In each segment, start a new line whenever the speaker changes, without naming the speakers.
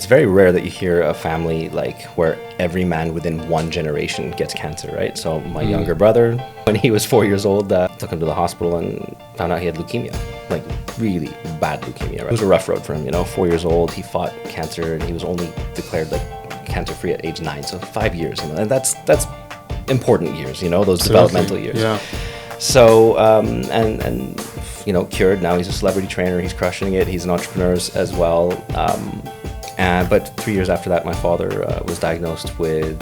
it's very rare that you hear a family like where every man within one generation gets cancer, right? So my younger brother, when he was 4 years old, took him to the hospital and found out he had leukemia, like really bad leukemia. Right? It was a rough road for him, 4 years old, he fought cancer and he was only declared like cancer-free at age 9, so 5 years, and that's important years, those developmental years.
Yeah.
So, cured. Now he's a celebrity trainer. He's crushing it. He's an entrepreneur as well. But 3 years after that, my father was diagnosed with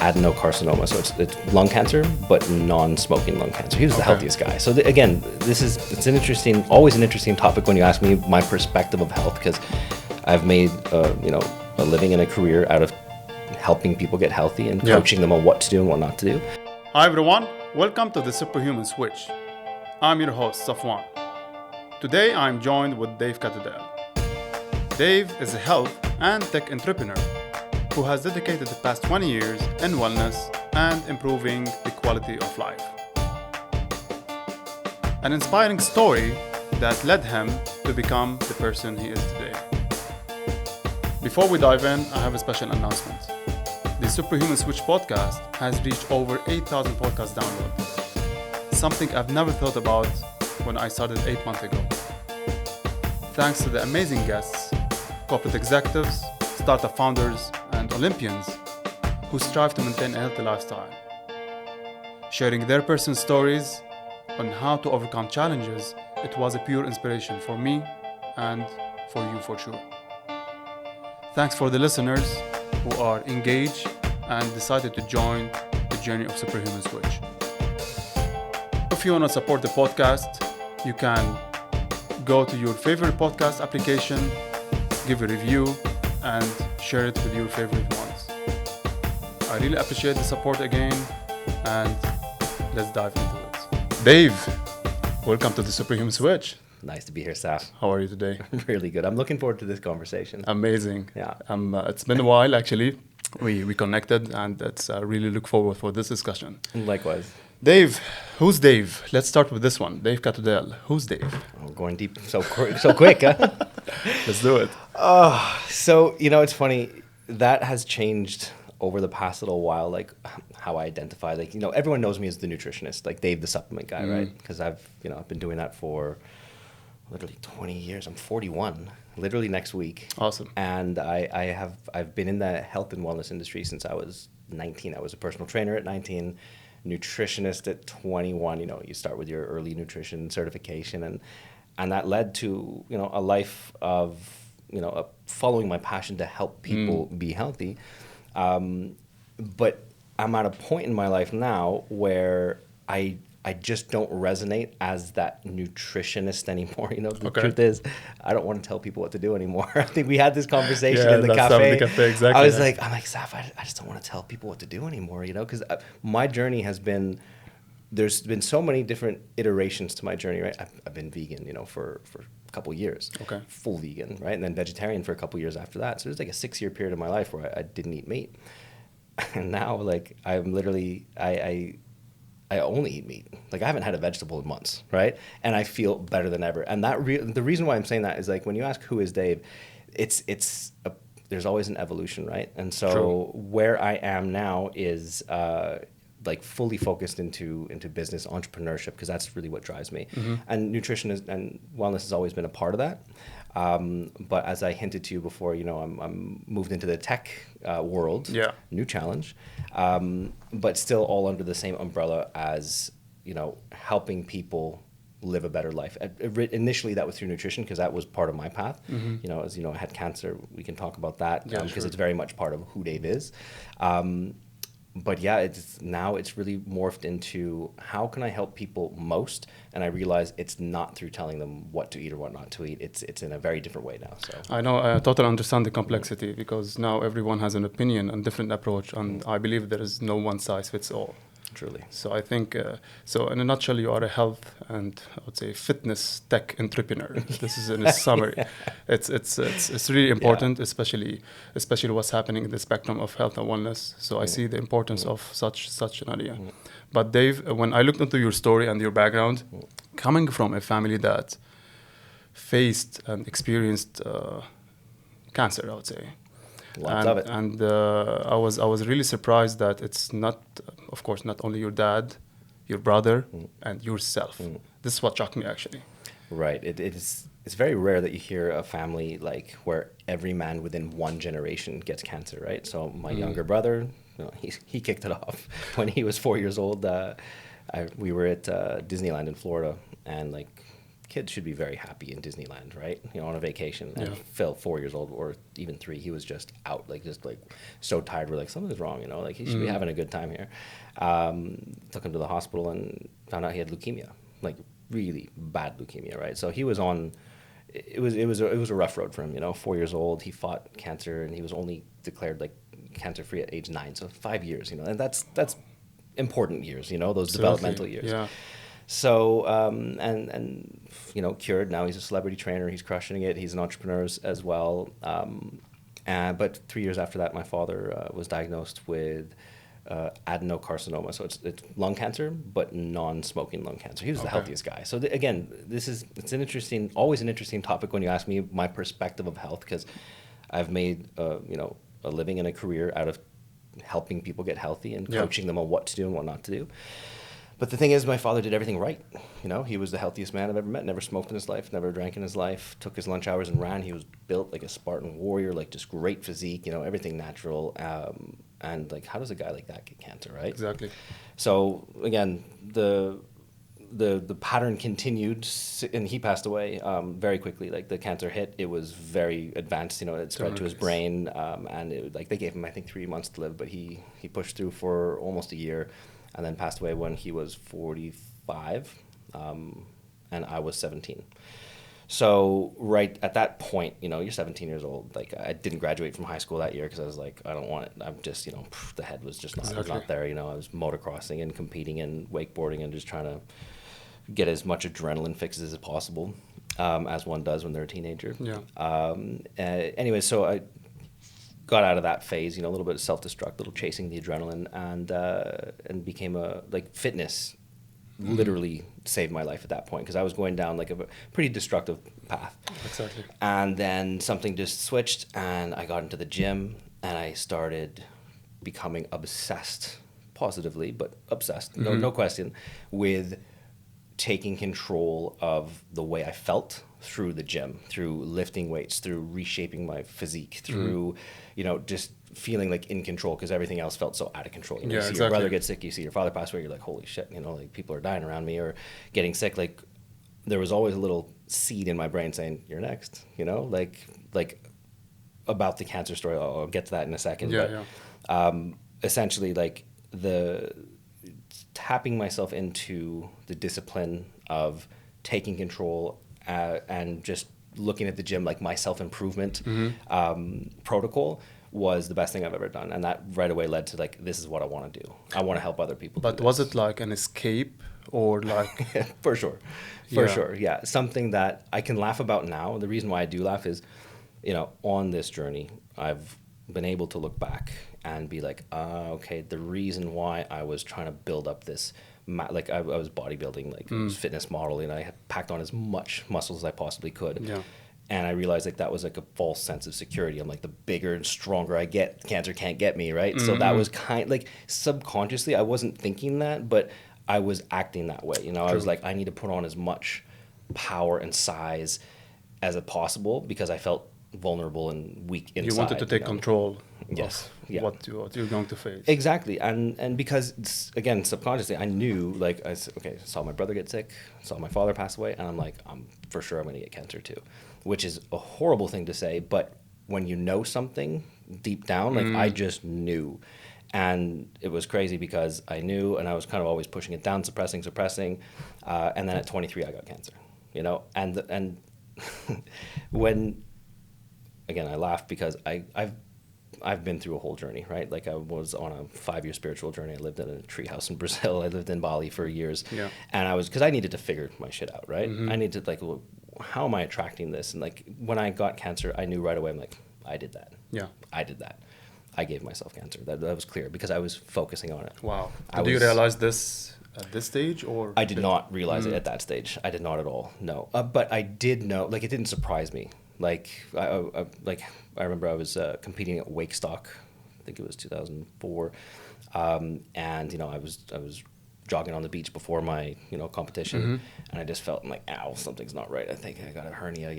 adenocarcinoma. So it's lung cancer, but non-smoking lung cancer. He was the healthiest guy. So again, it's always an interesting topic when you ask me my perspective of health, because I've made a living and a career out of helping people get healthy and coaching them on what to do and what not to do.
Hi everyone, welcome to the Superhuman Switch. I'm your host, Safwan. Today I'm joined with Dave Catudal. Dave is a health and tech entrepreneur who has dedicated the past 20 years in wellness and improving the quality of life. An inspiring story that led him to become the person he is today. Before we dive in, I have a special announcement. The Superhuman Switch podcast has reached over 8,000 podcast downloads, something I've never thought about when I started 8 months ago. Thanks to the amazing guests, corporate executives, startup founders, and Olympians who strive to maintain a healthy lifestyle, sharing their personal stories on how to overcome challenges. It was a pure inspiration for me and for you for sure. Thanks for the listeners who are engaged and decided to join the journey of Superhuman Switch. If you want to support the podcast, you can go to your favorite podcast application, give a review, and share it with your favorite ones. I really appreciate the support again, and let's dive into it. Dave, welcome to the Superhuman Switch.
Nice to be here, Saf.
How are you today?
Really good. I'm looking forward to this conversation.
Amazing.
Yeah.
It's been a while, actually. We connected, and it's really look forward for this discussion.
Likewise.
Dave, who's Dave? Let's start with this one. Dave Catudal. Who's Dave?
Oh, going deep so quick, huh?
Let's do it.
So, it's funny. That has changed over the past little while, like how I identify. Like, everyone knows me as the nutritionist, like Dave the supplement guy, right? Because I've been doing that for literally 20 years. I'm 41, literally next week.
Awesome.
And I've been in the health and wellness industry since I was 19. I was a personal trainer at 19, nutritionist at 21. You start with your early nutrition certification, and that led to a life of following my passion to help people be healthy. But I'm at a point in my life now where I just don't resonate as that nutritionist anymore. The truth is, I don't want to tell people what to do anymore. I think we had this conversation in the cafe.
Exactly.
I was like, Saf, I just don't want to tell people what to do anymore, because my journey has been, there's been so many different iterations to my journey, right? I've been vegan, for a couple of years, full vegan, right? And then vegetarian for a couple of years after that. So there's like a 6-year period of my life where I didn't eat meat. And now, like, I'm literally, I only eat meat. Like, I haven't had a vegetable in months, right? And I feel better than ever. And the reason why I'm saying that is, like, when you ask who is Dave, there's always an evolution, right? And so where I am now is like fully focused into business entrepreneurship, because that's really what drives me. And nutrition and wellness has always been a part of that. But as I hinted to you before, I'm moved into the tech world. Yeah. New challenge. But still all under the same umbrella as, helping people live a better life. Initially, that was through nutrition, because that was part of my path. As I had cancer. We can talk about that because it's very much part of who Dave is. But yeah, it's really morphed into how can I help people most, and I realize it's not through telling them what to eat or what not to eat. It's in a very different way now. So
I know, I totally understand the complexity, because now everyone has an opinion and different approach, and I believe there is no one size fits all.
Truly.
So I think, so in a nutshell, you are a health and I would say fitness tech entrepreneur. This is in a summary. It's really important, especially what's happening in the spectrum of health and wellness. So I see the importance of such an area. But Dave, when I looked into your story and your background, coming from a family that faced and experienced cancer, I would say.
Lots of it.
And I was really surprised that it's not, of course, not only your dad, your brother, and yourself. This is what shocked me, actually.
Right. It's very rare that you hear a family like where every man within one generation gets cancer, right? So my younger brother, he kicked it off when he was 4 years old. We were at Disneyland in Florida, and like kids should be very happy in Disneyland, right? On a vacation. And Phil, 4 years old, or even 3, he was just out, like just like so tired. We're like, something's wrong, like he should be having a good time here. Took him to the hospital and found out he had leukemia, like really bad leukemia, right? So he was on. It was a rough road for him, 4 years old. He fought cancer, and he was only declared like cancer-free at age 9, so 5 years, and that's important years, those developmental years.
Yeah.
So and cured. Now he's a celebrity trainer. He's crushing it. He's an entrepreneur as well. But 3 years after that, my father was diagnosed with adenocarcinoma. So it's lung cancer, but non-smoking lung cancer. He was the healthiest guy. So again, it's always an interesting topic when you ask me my perspective of health, because I've made a living and a career out of helping people get healthy and coaching them on what to do and what not to do. But the thing is, my father did everything right. He was the healthiest man I've ever met. Never smoked in his life, never drank in his life, took his lunch hours and ran. He was built like a Spartan warrior, like just great physique, everything natural. And like, how does a guy like that get cancer, right?
Exactly.
So again, the pattern continued, and he passed away very quickly. Like the cancer hit, it was very advanced. It spread to his brain, and they gave him, I think, 3 months to live, but he pushed through for almost a year, and then passed away when he was 45, and I was 17. So right at that point, you're 17 years old. Like I didn't graduate from high school that year because I was like, I don't want it. I'm just, the head was just not there. I was motocrossing and competing and wakeboarding and just trying to get as much adrenaline fixes as possible, as one does when they're a teenager.
Yeah.
Anyway, so I got out of that phase, a little bit of self-destruct, a little chasing the adrenaline, and became fitness literally saved my life at that point, because I was going down like a pretty destructive path.
Exactly.
And then something just switched, and I got into the gym, and I started becoming obsessed, positively, but obsessed, no question, with taking control of the way I felt through the gym, through lifting weights, through reshaping my physique, through, just feeling like in control, because everything else felt so out of control. You see your brother get sick, you see your father pass away, you're like, holy shit, like people are dying around me or getting sick. Like there was always a little seed in my brain saying, you're next, like about the cancer story. I'll get to that in a second. Essentially, like the tapping myself into the discipline of taking control and just looking at the gym like my self-improvement protocol was the best thing I've ever done. And that right away led to like, this is what I want to do. I want to help other people.
But was it like an escape or like...
For sure. For sure. Yeah. Something that I can laugh about now. The reason why I do laugh is, on this journey, I've been able to look back and be like, okay, the reason why I was trying to build up this, like I was bodybuilding, like I was fitness modeling, I had packed on as much muscle as I possibly could.
Yeah.
And I realized like that was like a false sense of security. I'm like, the bigger and stronger I get, cancer can't get me, right? So that was like subconsciously, I wasn't thinking that, but I was acting that way. I was like, I need to put on as much power and size as possible because I felt vulnerable and weak inside.
You wanted to take control.
Yes.
Of what you're going to face.
Exactly. And because, again, subconsciously, I knew, like, I saw my brother get sick, saw my father pass away, and I'm like, for sure I'm going to get cancer too, which is a horrible thing to say, but when you know something deep down, like, I just knew. And it was crazy because I knew, and I was kind of always pushing it down, suppressing, and then at 23, I got cancer, and when, again, I laugh because I've been through a whole journey, right? Like I was on a 5-year spiritual journey. I lived in a treehouse in Brazil. I lived in Bali for years. Yeah. And because I needed to figure my shit out, right? I needed to like, well, how am I attracting this? And like when I got cancer, I knew right away, I'm like, I did that.
Yeah.
I did that. I gave myself cancer. That was clear because I was focusing on it.
Wow. Did you realize this at this stage or?
I did not realize it at that stage. I did not at all. No. But I did know, like it didn't surprise me. Like I remember I was competing at wake stock. I think it was 2004, and I was jogging on the beach before my competition, and I just felt like, ow, something's not right. I think I got a hernia,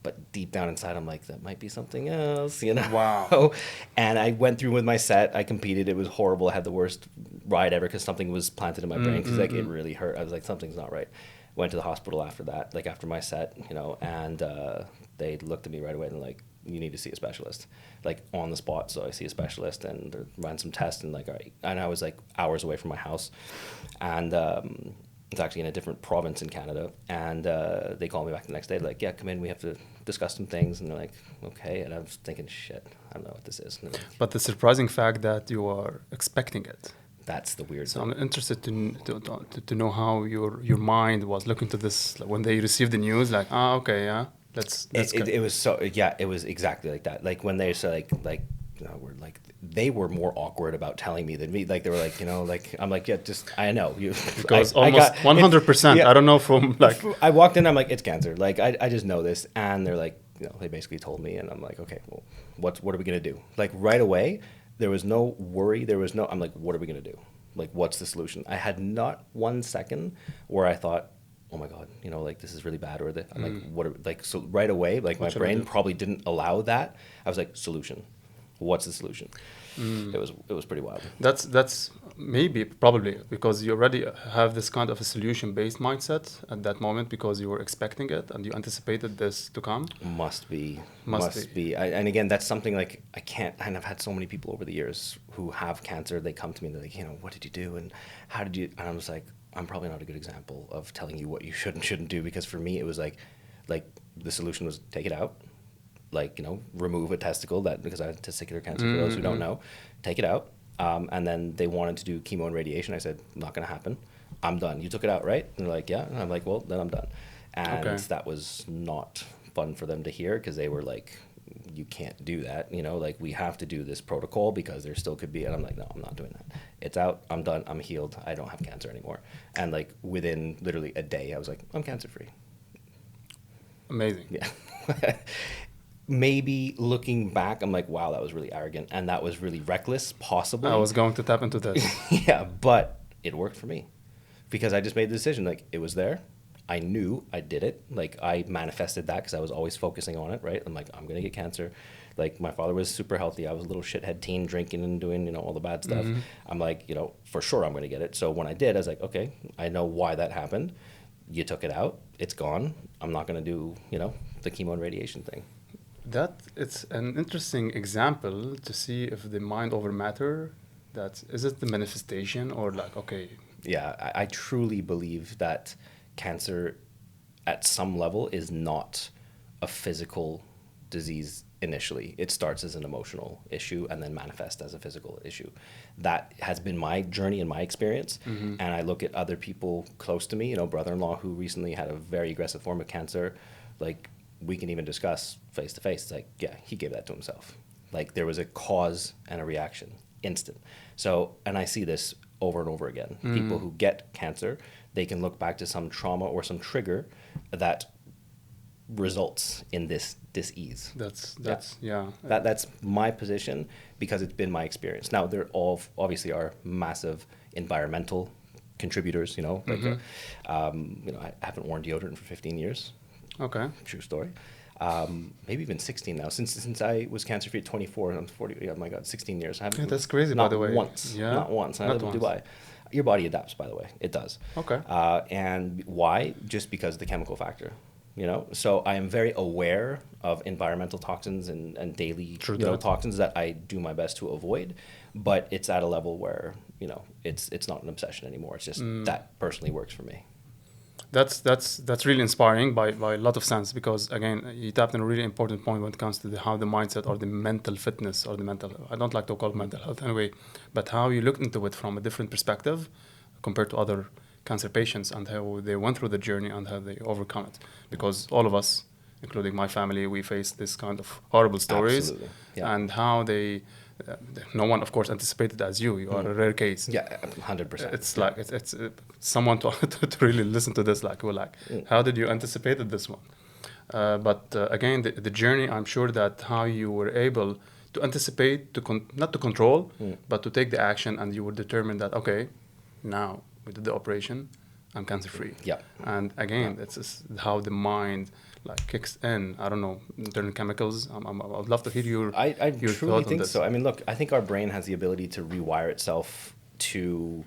but deep down inside I'm like, that might be something else.
Wow.
And I went through with my set. I competed. It was horrible. I had the worst ride ever because something was planted in my brain because it really hurt. I was like, something's not right. Went to the hospital after that, like after my set, and they looked at me right away and like, you need to see a specialist, like on the spot. So I see a specialist and ran some tests and like, all right. And I was like hours away from my house, and it's actually in a different province in Canada. And they called me back the next day, like, yeah, come in, we have to discuss some things. And they're like, okay. And I was thinking, shit, I don't know what this is.
But the surprising fact that you are expecting it.
That's the weird
So
thing.
I'm interested to know how your mind was looking to this, like, when they received the news, like, okay, yeah.
It was so, yeah, it was exactly like that. Like when they said we're like, they were more awkward about telling me than me. Like they were like, like, I'm like, yeah, just, I know you.
Because almost 100%,
yeah.
I don't know from like.
I walked in, I'm like, it's cancer. Like, I just know this. And they're like, they basically told me and I'm like, okay, well, what are we going to do? Like right away, there was no worry. I'm like, what are we going to do? Like, what's the solution? I had not 1 second where I thought, oh my God, like this is really bad, or I'm like, so right away, like my brain probably didn't allow that. I was like, solution. What's the solution? It was pretty wild.
That's maybe probably because you already have this kind of a solution-based mindset at that moment because you were expecting it and you anticipated this to come.
Must be. And again, that's something like I can't. And I've had so many people over the years who have cancer. They come to me and they're like, what did you do and how did you? And I'm just like, I'm probably not a good example of telling you what you should and shouldn't do, because for me it was like the solution was take it out, like remove a testicle, that because I had testicular cancer, for those who don't know, take it out, and then they wanted to do chemo and radiation. I said, not going to happen. I'm done. You took it out, right? And they're like, yeah. And I'm like, well, then I'm done. And that was not fun for them to hear because they were like, you can't do that, like we have to do this protocol because there still could be, and I'm like, no, I'm not doing that. It's out, I'm done, I'm healed, I don't have cancer anymore. And like within literally a day, I was like, I'm cancer free.
Amazing.
Yeah. Maybe looking back, I'm like, wow, that was really arrogant and that was really reckless, possibly.
I was going to tap into that.
Yeah, but it worked for me because I just made the decision, like it was there. I knew I did it. Like I manifested that because I was always focusing on it, right? I'm like, I'm going to get cancer. Like my father was super healthy. I was a little shithead teen drinking and doing, all the bad stuff. I'm like, for sure I'm going to get it. So when I did, I was like, okay, I know why that happened. You took it out. It's gone. I'm not going to do, the chemo and radiation thing.
It's an interesting example to see if the mind over matter, is it the manifestation or like, okay.
Yeah, I truly believe that cancer at some level is not a physical disease initially. It starts as an emotional issue and then manifests as a physical issue. That has been my journey and my experience. And I look at other people close to me, brother-in-law who recently had a very aggressive form of cancer. Like we can even discuss face to face. It's like, yeah, he gave that to himself. Like there was a cause and a reaction, instant. So, and I see this over and over again. People who get cancer, they can look back to some trauma or some trigger that results in this dis-ease.
That's
That's my position because it's been my experience. Now, there all obviously are massive environmental contributors, like, I haven't worn deodorant for 15 years.
Okay.
True story. Maybe even 16 now. Since I was cancer-free at 24 and I'm 40, oh my God, 16 years. I haven't,
that's crazy, by the way.
Not once. I live in Dubai. Your body adapts, by the way. It does.
Okay.
And why? Just because of the chemical factor, So I am very aware of environmental toxins and daily toxins that I do my best to avoid. But it's at a level where, it's not an obsession anymore. It's just that personally works for me.
That's really inspiring by a lot of sense, because again you tapped on a really important point when it comes to how the mindset or the mental fitness or the mental, I don't like to call it mental health anyway, but how you look into it from a different perspective compared to other cancer patients and how they went through the journey and how they overcome it. Because all of us, including my family, we face this kind of horrible stories. Yeah. And how they no one, of course, anticipated as you. You are a rare case.
Yeah, 100%.
It's like it's someone to really listen to this. Like we're like, how did you anticipated this one? But again, the journey, I'm sure that how you were able to anticipate, not to control, but to take the action, and you were determined that, okay, now we did the operation, I'm cancer free.
Yeah.
And again, that's just how the mind like kicks in. I don't know, internal chemicals. I'd love to hear your
I truly
thought on
think
this.
so. I mean, look, I think our brain has the ability to rewire itself to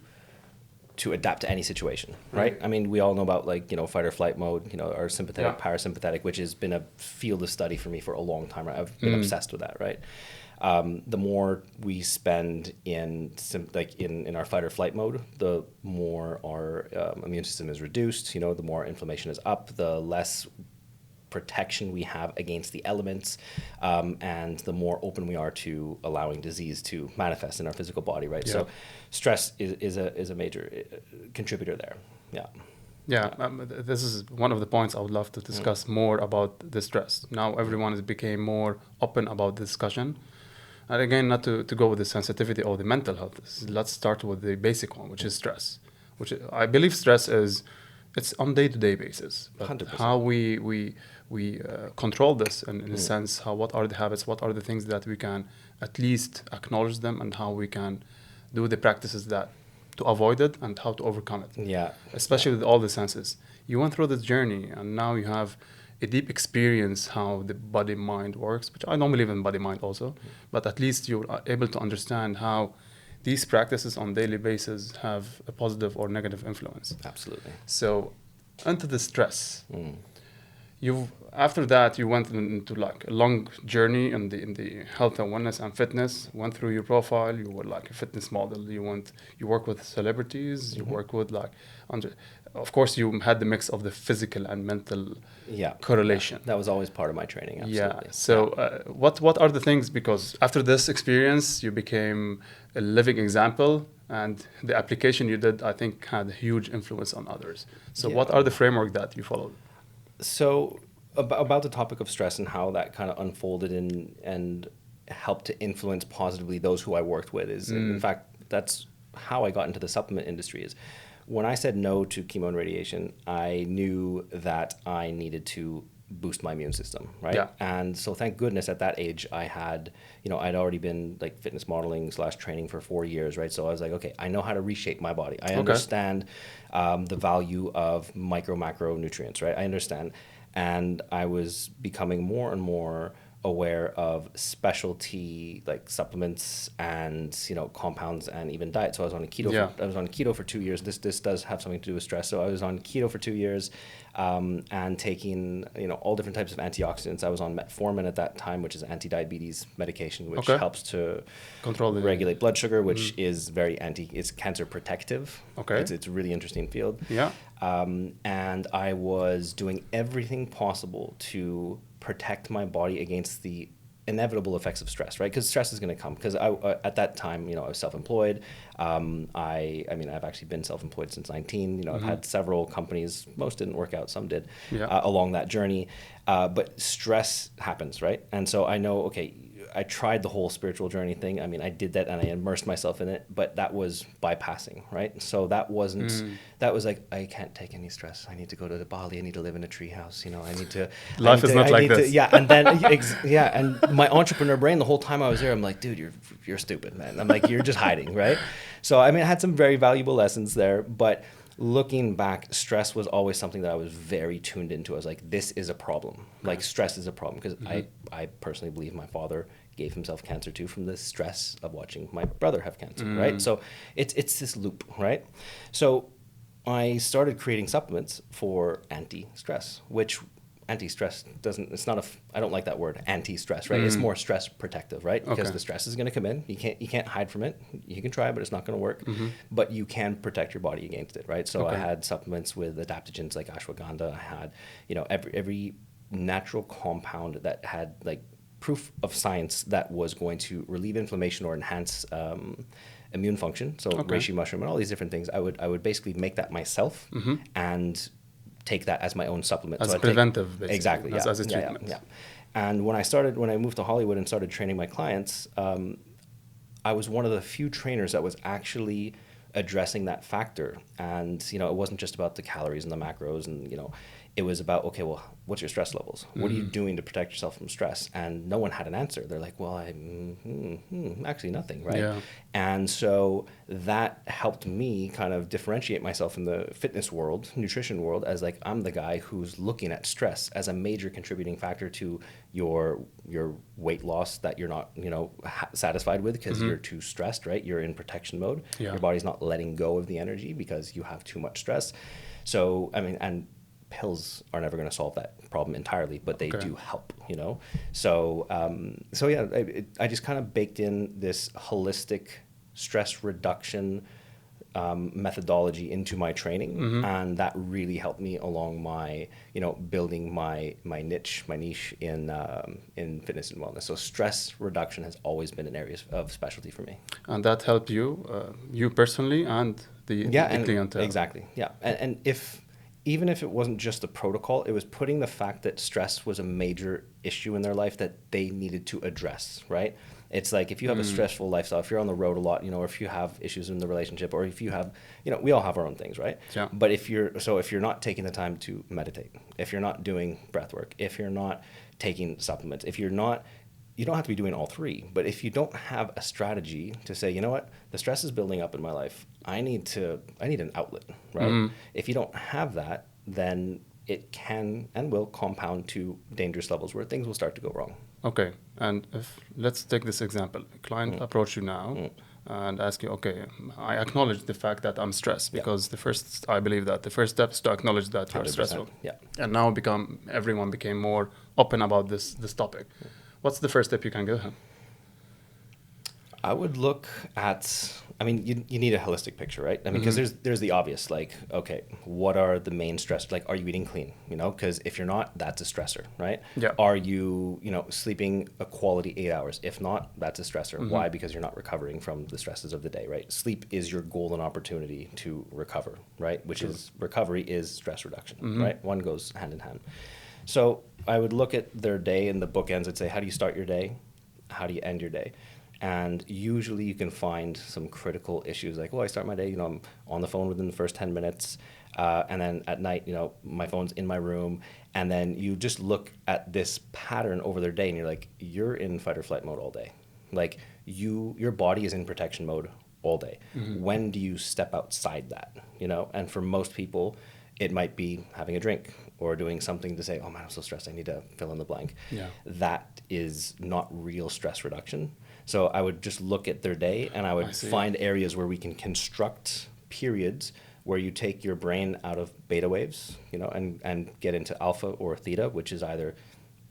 adapt to any situation, right? I mean, we all know about like, fight or flight mode, our sympathetic, parasympathetic, which has been a field of study for me for a long time. Right? I've been obsessed with that, right? The more we spend in our fight or flight mode, the more our immune system is reduced, the more inflammation is up, the less protection we have against the elements, and the more open we are to allowing disease to manifest in our physical body, right? So stress is a major contributor there.
This is one of the points I would love to discuss more about the stress. Now everyone has became more open about the discussion. And again, not to go with the sensitivity or the mental health. Let's start with the basic one, which is stress. Which I believe stress it's on day-to-day basis. But
100%.
how we control this, and in a sense, what are the habits, what are the things that we can at least acknowledge them, and how we can do the practices that to avoid it and how to overcome it.
Yeah.
Especially with all the senses. You went through this journey, and now you have a deep experience how the body-mind works, which I don't believe in body-mind also, but at least you're able to understand how these practices on daily basis have a positive or negative influence.
Absolutely.
So, into the stress, after that you went into like a long journey in the health and wellness and fitness. Went through your profile. You were like a fitness model. You work with celebrities. You work with of course you had the mix of the physical and mental correlation.
That was always part of my training. Absolutely.
Yeah. So what are the things, because after this experience you became a living example, and the application you did, I think, had a huge influence on others. So what are the framework that you followed?
So about the topic of stress and how that kind of unfolded and helped to influence positively those who I worked with is, in fact, that's how I got into the supplement industry. Is when I said no to chemo and radiation, I knew that I needed to boost my immune system, right?
Yeah.
And so thank goodness at that age I had, I'd already been like fitness modeling / training for 4 years, right? So I was like, okay, I know how to reshape my body. I understand the value of macro nutrients, right? I understand. And I was becoming more and more aware of specialty like supplements and compounds and even diet. So I was on keto for 2 years. This does have something to do with stress. So I was on keto for 2 years, and taking all different types of antioxidants. I was on metformin at that time, which is anti-diabetes medication, which helps to regulate blood sugar, which is it's cancer protective. It's a really interesting field. And I was doing everything possible to protect my body against the inevitable effects of stress, right? Because stress is going to come. Because at that time, I was self-employed. I've actually been self-employed since 19. I've had several companies. Most didn't work out. Some did along that journey. But stress happens, right? And so I know, okay, I tried the whole spiritual journey thing. I mean, I did that and I immersed myself in it, but that was bypassing, right? So that wasn't, that was like, I can't take any stress. I need to go to Bali. I need to live in a treehouse. I need to.
Life is not like this.
And then, and my entrepreneur brain, the whole time I was there, I'm like, dude, you're stupid, man. I'm like, you're just hiding, right? So, I mean, I had some very valuable lessons there, but looking back, stress was always something that I was very tuned into. I was like, this is a problem. Like, stress is a problem. Because I personally believe my father gave himself cancer too from the stress of watching my brother have cancer, right? So it's this loop, right? So I started creating supplements for anti-stress, which anti-stress I don't like that word, anti-stress, right? It's more stress protective, right? Because the stress is going to come in. You can't hide from it. You can try, but it's not going to work. But you can protect your body against it, right? So I had supplements with adaptogens like ashwagandha. I had, every natural compound that had like proof of science that was going to relieve inflammation or enhance immune function. So reishi mushroom and all these different things. I would basically make that myself and take that as my own supplement.
As preventive, basically.
Exactly.
As a treatment.
Yeah. And when I moved to Hollywood and started training my clients, I was one of the few trainers that was actually addressing that factor. And, it wasn't just about the calories and the macros and, it was about, okay, well, what's your stress levels? What are you doing to protect yourself from stress? And no one had an answer. They're like, well, actually nothing, right?
Yeah.
And so that helped me kind of differentiate myself in the fitness world, nutrition world, as like, I'm the guy who's looking at stress as a major contributing factor to your weight loss that you're not, satisfied with because you're too stressed, right? You're in protection mode.
Yeah.
Your body's not letting go of the energy because you have too much stress. So, I mean, and pills are never going to solve that problem entirely, but they do help, So, yeah, I just kind of baked in this holistic stress reduction methodology into my training, and that really helped me along my, building my niche in fitness and wellness. So stress reduction has always been an area of specialty for me.
And that helped you personally and the clientele.
Exactly. Yeah. And even if it wasn't just the protocol, it was putting the fact that stress was a major issue in their life that they needed to address, right? It's like if you have a stressful lifestyle, if you're on the road a lot, or if you have issues in the relationship, or if you have, we all have our own things, right?
Yeah.
But if you're not taking the time to meditate, if you're not doing breath work, if you're not taking supplements, if you're not, you don't have to be doing all three, but if you don't have a strategy to say, you know what, the stress is building up in my life, I need an outlet, right? If you don't have that, then it can and will compound to dangerous levels where things will start to go wrong.
Okay, and let's take this example. A client approach you now and ask you, okay, I acknowledge the fact that I'm stressed because I believe that the first step is to acknowledge that you're stressful.
Yeah.
And now everyone became more open about this topic. What's the first step you can give him?
I would look at, you need a holistic picture, right? Because there's the obvious, like, okay, what are the main stressors? Like, are you eating clean? Because if you're not, that's a stressor, right?
Yeah.
Are you, sleeping a quality 8 hours? If not, that's a stressor. Why? Because you're not recovering from the stresses of the day, right? Sleep is your golden opportunity to recover, right? Which is, recovery is stress reduction, right? One goes hand in hand. So I would look at their day and the bookends and say, how do you start your day? How do you end your day? And usually you can find some critical issues like, well, I start my day, I'm on the phone within the first 10 minutes. And then at night, my phone's in my room. And then you just look at this pattern over their day and you're like, you're in fight or flight mode all day. Like your body is in protection mode all day. When do you step outside that? And for most people, it might be having a drink or doing something to say, oh man, I'm so stressed, I need to fill in the blank.
Yeah.
That is not real stress reduction. So I would just look at their day and I would find areas where we can construct periods where you take your brain out of beta waves, and get into alpha or theta, which is either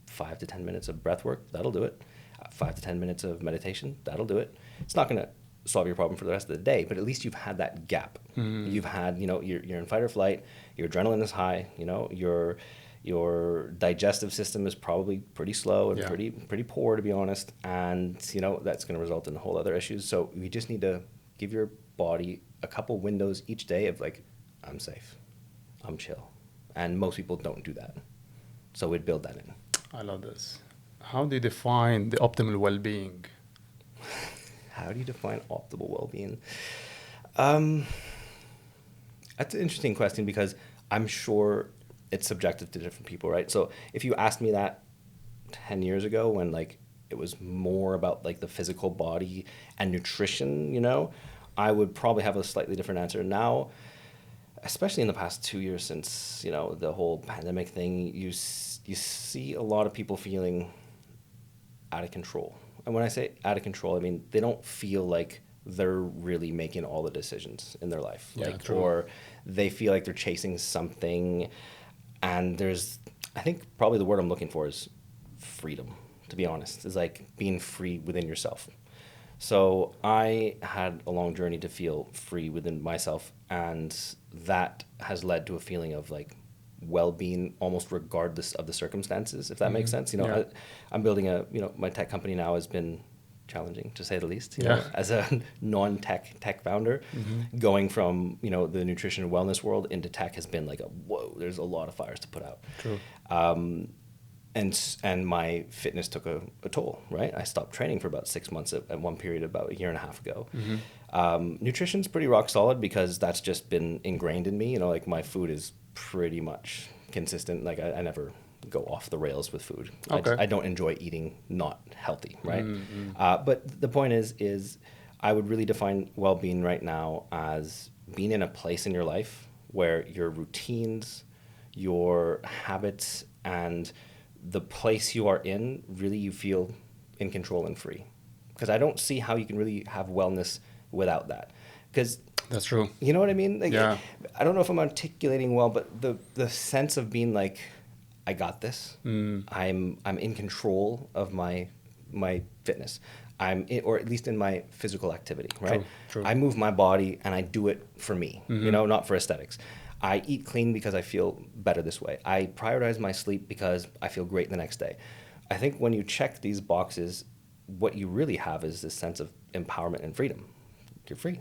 5 to 10 minutes of breath work, that'll do it. 5 to 10 minutes of meditation, that'll do it. It's not going to solve your problem for the rest of the day, but at least you've had that gap. You've had, you're in fight or flight, your adrenaline is high, your digestive system is probably pretty slow and pretty poor, to be honest, and that's going to result in a whole other issues. So you just need to give your body a couple windows each day of like, I'm safe, I'm chill, and most people don't do that. So we'd build that in.
I love this. How do you define the optimal well-being?
How do you define optimal well-being? That's an interesting question because I'm sure it's subjective to different people, right? So if you asked me that 10 years ago when like it was more about like the physical body and nutrition, I would probably have a slightly different answer. Now, especially in the past 2 years since, the whole pandemic thing, you see a lot of people feeling out of control. And when I say out of control, I mean they don't feel like they're really making all the decisions in their life. Or they feel like they're chasing something. And I think probably the word I'm looking for is freedom, to be honest. It's like being free within yourself. So I had a long journey to feel free within myself, and that has led to a feeling of like well-being almost regardless of the circumstances, if that makes sense. I'm building my tech company now has been challenging, to say the least. As a non-tech founder, going from the nutrition and wellness world into tech has been like whoa. There's a lot of fires to put out.
True.
And my fitness took a toll. Right, I stopped training for about 6 months at one period about a year and a half ago. Nutrition's pretty rock solid because that's just been ingrained in me. Like my food is pretty much consistent. Like I never go off the rails with food.
Okay.
I don't enjoy eating not healthy, right? But the point is I would really define well-being right now as being in a place in your life where your routines, your habits, and the place you are in, really you feel in control and free. Because I don't see how you can really have wellness without that. Because
That's true.
you know what I mean? Like,
Yeah.
I don't know if I'm articulating well, but the sense of being like, I got this. I'm in control of my fitness. Or at least in my physical activity, right?
True.
I move my body and I do it for me, not for aesthetics. I eat clean because I feel better this way. I prioritize my sleep because I feel great the next day. I think when you check these boxes, what you really have is this sense of empowerment and freedom. You're free.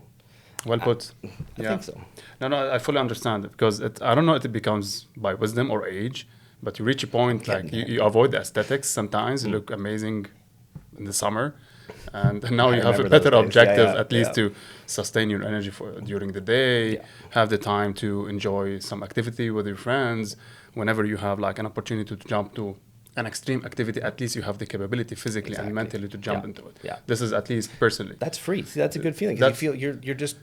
Well put.
I think so.
No, I fully understand it because I don't know if it becomes by wisdom or age, but you reach a point like you avoid the aesthetics sometimes. You look amazing in the summer, and now you have a better objective at least to sustain your energy during the day, have the time to enjoy some activity with your friends. Whenever you have like an opportunity to jump to an extreme activity, at least you have the capability physically and mentally to jump into it.
Yeah.
This is at least personally.
That's free. See, that's a good feeling. 'Cause you feel you're just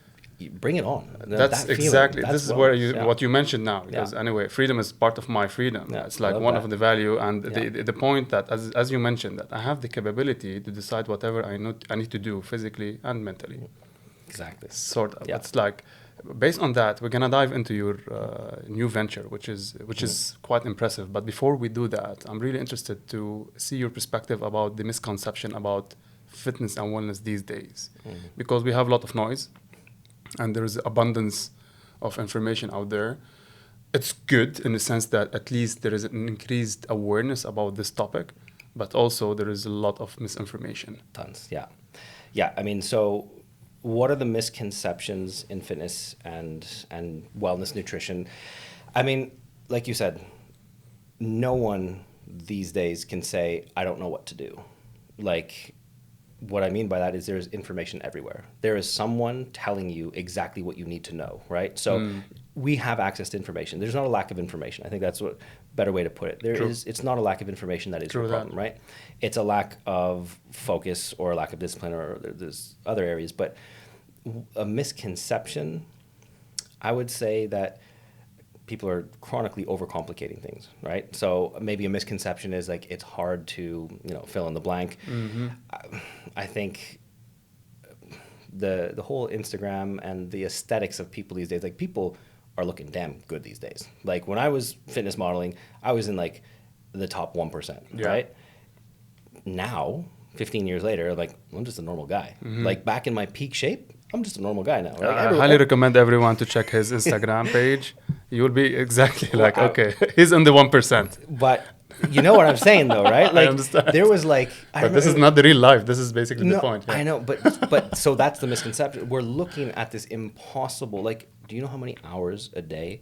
bring it on.
That's
that
exactly.
Feeling,
this is where what you mentioned now. Because
Yeah.
anyway, freedom is part of my freedom.
Yeah,
It's like one of the value and the point that as you mentioned that I have the capability to decide whatever I need to do physically and mentally.
Exactly.
Sort of. It's like based on that, we're gonna dive into your new venture, which is quite impressive. But before we do that, I'm really interested to see your perspective about the misconception about fitness and wellness these days, because we have a lot of noise, and there is abundance of information out there. It's good in the sense that at least there is an increased awareness about this topic, but also there is a lot of misinformation.
Tons. Yeah. I mean, so what are the misconceptions in fitness and wellness nutrition? I mean, like you said, no one these days can say, I don't know what to do. Like, what I mean by that is there's information everywhere. There is someone telling you exactly what you need to know, right? So we have access to information. There's not a lack of information. I think that's a better way to put it. It's not a lack of information that is the problem, right? It's a lack of focus or a lack of discipline, or there's other areas. But a misconception, I would say that people are chronically overcomplicating things, right? So maybe a misconception is like it's hard to, fill in the blank. I think the whole Instagram and the aesthetics of people these days, like people are looking damn good these days. Like when I was fitness modeling, I was in like the top 1%, right? Now, 15 years later, like I'm just a normal guy. Like back in my peak shape, I'm just a normal guy now. Right?
I highly recommend everyone to check his Instagram page. You will be exactly like, okay, he's in the 1%.
But you know what I'm saying, though, right? Like,
I understand.
there was like...
But this is not the real life. This is basically the point. Yeah.
I know, but so that's the misconception. We're looking at this impossible... Like, do you know how many hours a day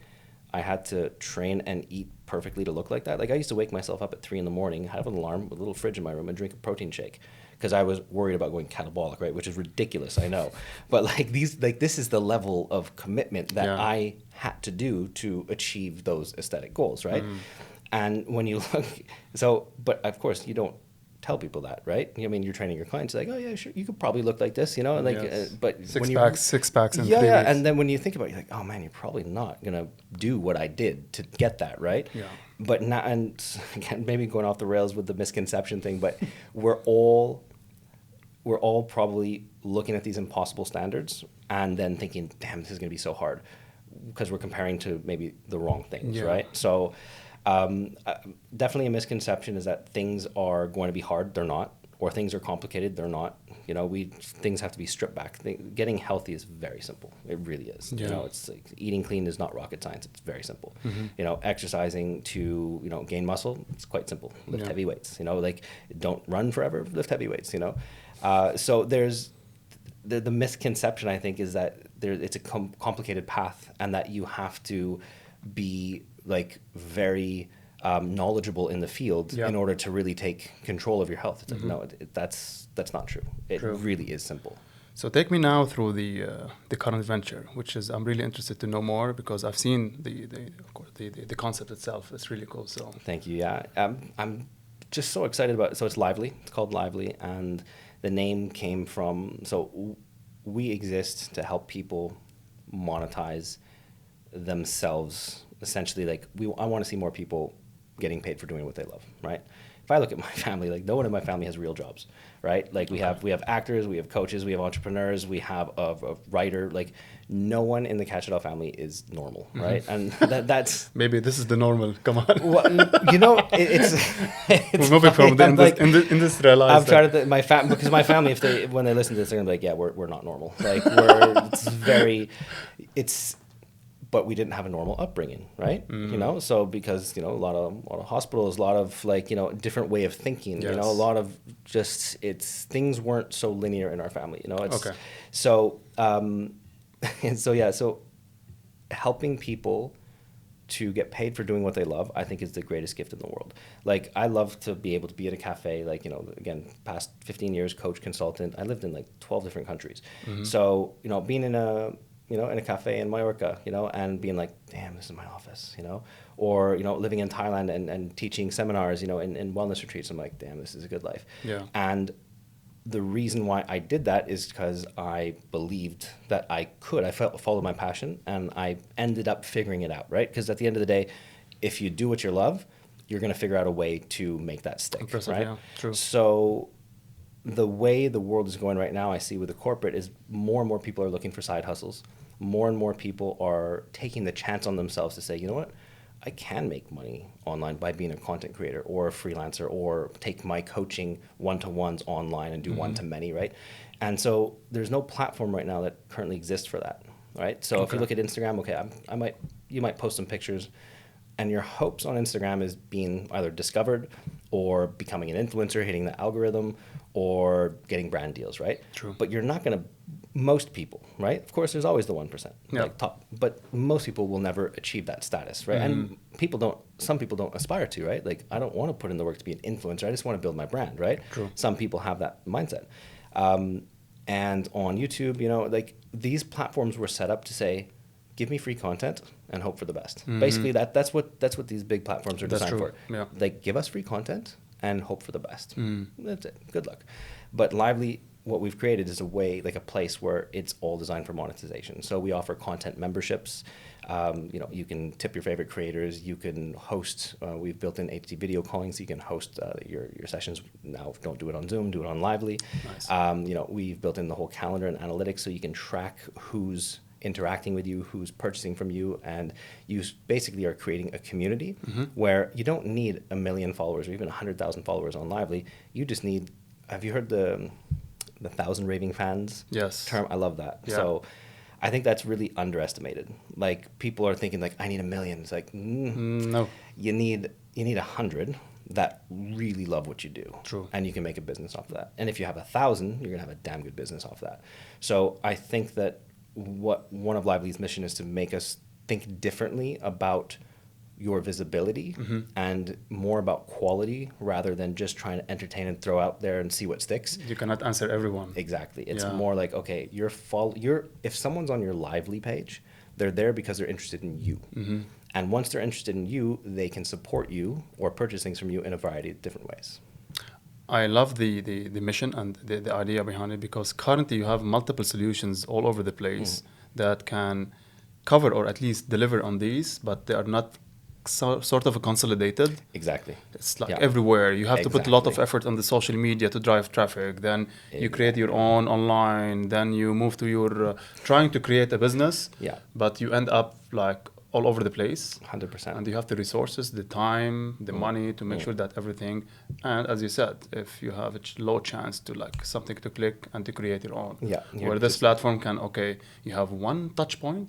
I had to train and eat perfectly to look like that? Like, I used to wake myself up at 3 a.m, have an alarm with a little fridge in my room and drink a protein shake because I was worried about going catabolic, right? Which is ridiculous, I know. But like this is the level of commitment that I had to do to achieve those aesthetic goals, right? And when you look, but of course you don't tell people that, right? I mean, you're training your clients like, oh yeah, sure, you could probably look like this, like, but
six packs, in 3 weeks.
And then when you think about it, you're like, oh man, you're probably not gonna do what I did to get that, right?
Yeah.
But now, and again, maybe going off the rails with the misconception thing, but we're all probably looking at these impossible standards and then thinking, damn, this is gonna be so hard, because we're comparing to maybe the wrong things, right? So. Definitely a misconception is that things are going to be hard. They're not. Or things are complicated. They're not. Things have to be stripped back. Getting healthy is very simple. It really is.
Yeah.
It's like eating clean is not rocket science. It's very simple. Exercising to, gain muscle, it's quite simple. Lift heavy weights. Like don't run forever, lift heavy weights, So there's the misconception, I think, is that it's a complicated path and that you have to be like very knowledgeable in the field in order to really take control of your health. It's like, no, that's not true. It really is simple.
So take me now through the current venture, which is I'm really interested to know more because I've seen of course the concept itself. It's really cool. So
Thank you. Yeah, I'm just so excited about it. So it's Lively. It's called Lively, and the name came from. So we exist to help people monetize themselves. Essentially, like I want to see more people getting paid for doing what they love, right? If I look at my family, like no one in my family has real jobs, right? Like we have actors, we have coaches, we have entrepreneurs, we have a writer. Like no one in the Catudal family is normal, right? And that's
maybe this is the normal. Come on.
well, you know, it's
we're moving from the industrialized.
I'm trying to because my family, if they when they listen to this, they're gonna be like, yeah, we're not normal. Like but we didn't have a normal upbringing, right? You know, so because, you know, a lot of hospitals, a lot of like, you know, different way of thinking, you know, a lot of just, things weren't so linear in our family, you know, so, and so, yeah, so helping people to get paid for doing what they love, I think is the greatest gift in the world. Like, I love to be able to be at a cafe, like, you know, again, past 15 years, coach, consultant, I lived in like 12 different countries. So, you know, being in a cafe in Mallorca, you know, and being like, damn, this is my office, you know, or, you know, living in Thailand and teaching seminars, you know, in wellness retreats. I'm like, damn, this is a good life.
Yeah.
And the reason why I did that is because I believed that I could. I followed my passion, and I ended up figuring it out, right? Because at the end of the day, if you do what you love, you're going to figure out a way to make that stick,
impressive,
right?
Yeah, true.
So the way the world is going right now, I see with the corporate, is more and more people are looking for side hustles. More and more people are taking the chance on themselves to say, you know what, I can make money online by being a content creator or a freelancer, or take my coaching one-to-ones online and do one-to-many, right? And so there's no platform right now that currently exists for that, right? So if you look at Instagram, you might post some pictures, and your hopes on Instagram is being either discovered or becoming an influencer, hitting the algorithm, or getting brand deals, right?
True.
But you're not going to, most people, right? Of course, there's always the 1%, like top, but most people will never achieve that status, right? And some people don't aspire to, right? Like, I don't want to put in the work to be an influencer. I just want to build my brand, right?
True.
Some people have that mindset. And on YouTube, you know, like, these platforms were set up to say, give me free content and hope for the best. Basically, that's what these big platforms are designed for.
Yeah.
Like, give us free content and hope for the best. That's it. Good luck. But Lively, what we've created is a way, like a place where it's all designed for monetization. So we offer content memberships. You know, you can tip your favorite creators. You can host. We've built in HD video calling, so you can host your sessions. Now, don't do it on Zoom. Do it on Lively. Nice. You know, we've built in the whole calendar and analytics, so you can track who's interacting with you, who's purchasing from you, and you basically are creating a community where you don't need 1 million followers or even 100,000 followers on Lively. You just need. Have you heard the 1,000 raving fans term? I love that. Yeah. So I think that's really underestimated. Like, people are thinking like, I need 1 million. It's like, no, you need 100 that really love what you do.
True.
And you can make a business off of that. And if you have 1,000, you're gonna have a damn good business off that. So I think that one of Lively's mission is to make us think differently about your visibility and more about quality, rather than just trying to entertain and throw out there and see what sticks.
You cannot answer everyone.
Exactly. It's more like, okay, if someone's on your Lively page, they're there because they're interested in you. And once they're interested in you, they can support you or purchase things from you in a variety of different ways.
I love the mission and the idea behind it, because currently you have multiple solutions all over the place that can cover or at least deliver on these, but they are not sort of consolidated.
Exactly.
It's like everywhere. You have to put a lot of effort on the social media to drive traffic. Then you create your own online. Then you move to your trying to create a business. Yeah. But you end up like all over the place.
100%.
And you have the resources, the time, the money to make sure that everything. And as you said, if you have a low chance to like something to click and to create your own. Yeah. Where this platform can, you have one touch point